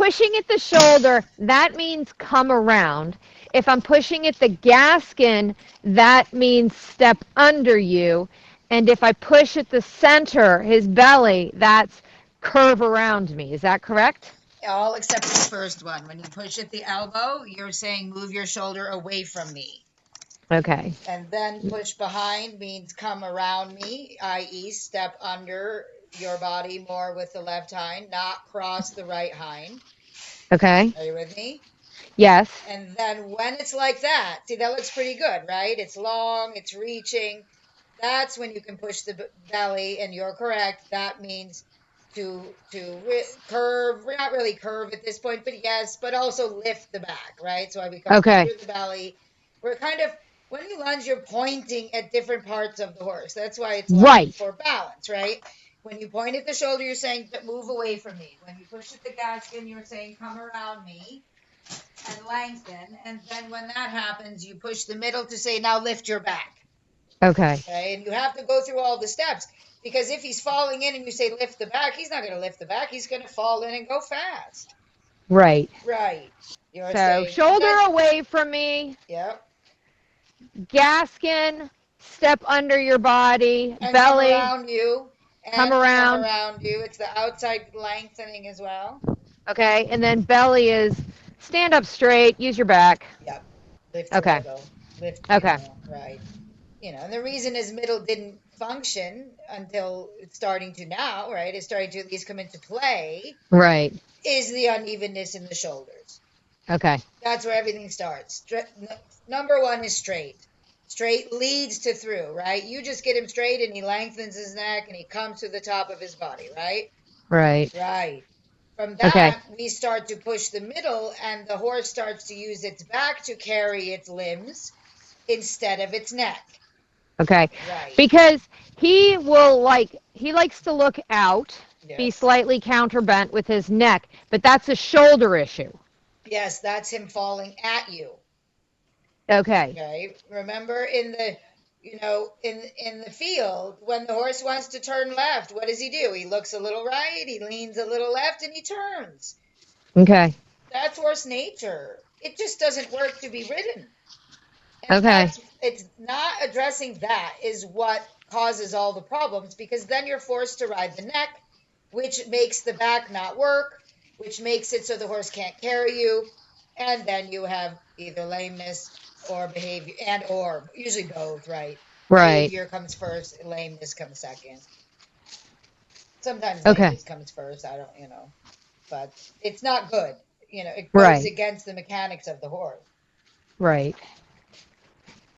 pushing at the shoulder, that means come around. If I'm pushing at the gaskin, that means step under you. And if I push at the center, his belly, that's curve around me. Is that correct? All except the first one. When you push at the elbow, you're saying move your shoulder away from me. Okay. And then push behind means come around me, i.e. step under your body more with the left hind, not cross the right hind. Okay. Are you with me? Yes. And then when it's like that, see, that looks pretty good, right? It's long, it's reaching. That's when you can push the belly, and you're correct. That means to curve, not really curve at this point, but yes, but also lift the back, right? So I become Okay. under the belly. We're kind of, when you lunge, you're pointing at different parts of the horse. That's why it's lunging for balance, right? When you point at the shoulder, you're saying move away from me. When you push at the gaskin, you're saying come around me and lengthen. And then when that happens, you push the middle to say now lift your back. Okay. Okay, and you have to go through all the steps, because if he's falling in and you say lift the back, he's not going to lift the back. He's going to fall in and go fast. Right. Right. You're So saying shoulder away from me. Yep. Gaskin, step under your body. And belly. come around you. And come around. Come around you. It's the outside lengthening as well. Okay, and then belly is stand up straight, use your back. Yep. Lift Okay. your middle. Lift Okay. middle. Right. And the reason his middle didn't function until it's starting to now, right? It's starting to at least come into play. Right. Is the unevenness in the shoulders. Okay. That's where everything starts. Number one is straight. Straight leads to through, right? You just get him straight and he lengthens his neck and he comes to the top of his body, right? Right. Right. From that, we start to push the middle, and the horse starts to use its back to carry its limbs instead of its neck. Okay. Right. Because he likes to look out, be slightly counterbent with his neck, but that's a shoulder issue. Yes, that's him falling at you. Okay. Okay. Remember in the in the field, when the horse wants to turn left, what does he do? He looks a little right, he leans a little left, and he turns. Okay. That's horse nature. It just doesn't work to be ridden. And it's not addressing that is what causes all the problems, because then you're forced to ride the neck, which makes the back not work, which makes it so the horse can't carry you, and then you have either lameness or behavior, or usually both, right? Right. Behavior comes first, lameness comes second. Sometimes lameness comes first, I don't, but it's not good. It goes against the mechanics of the horse. Right.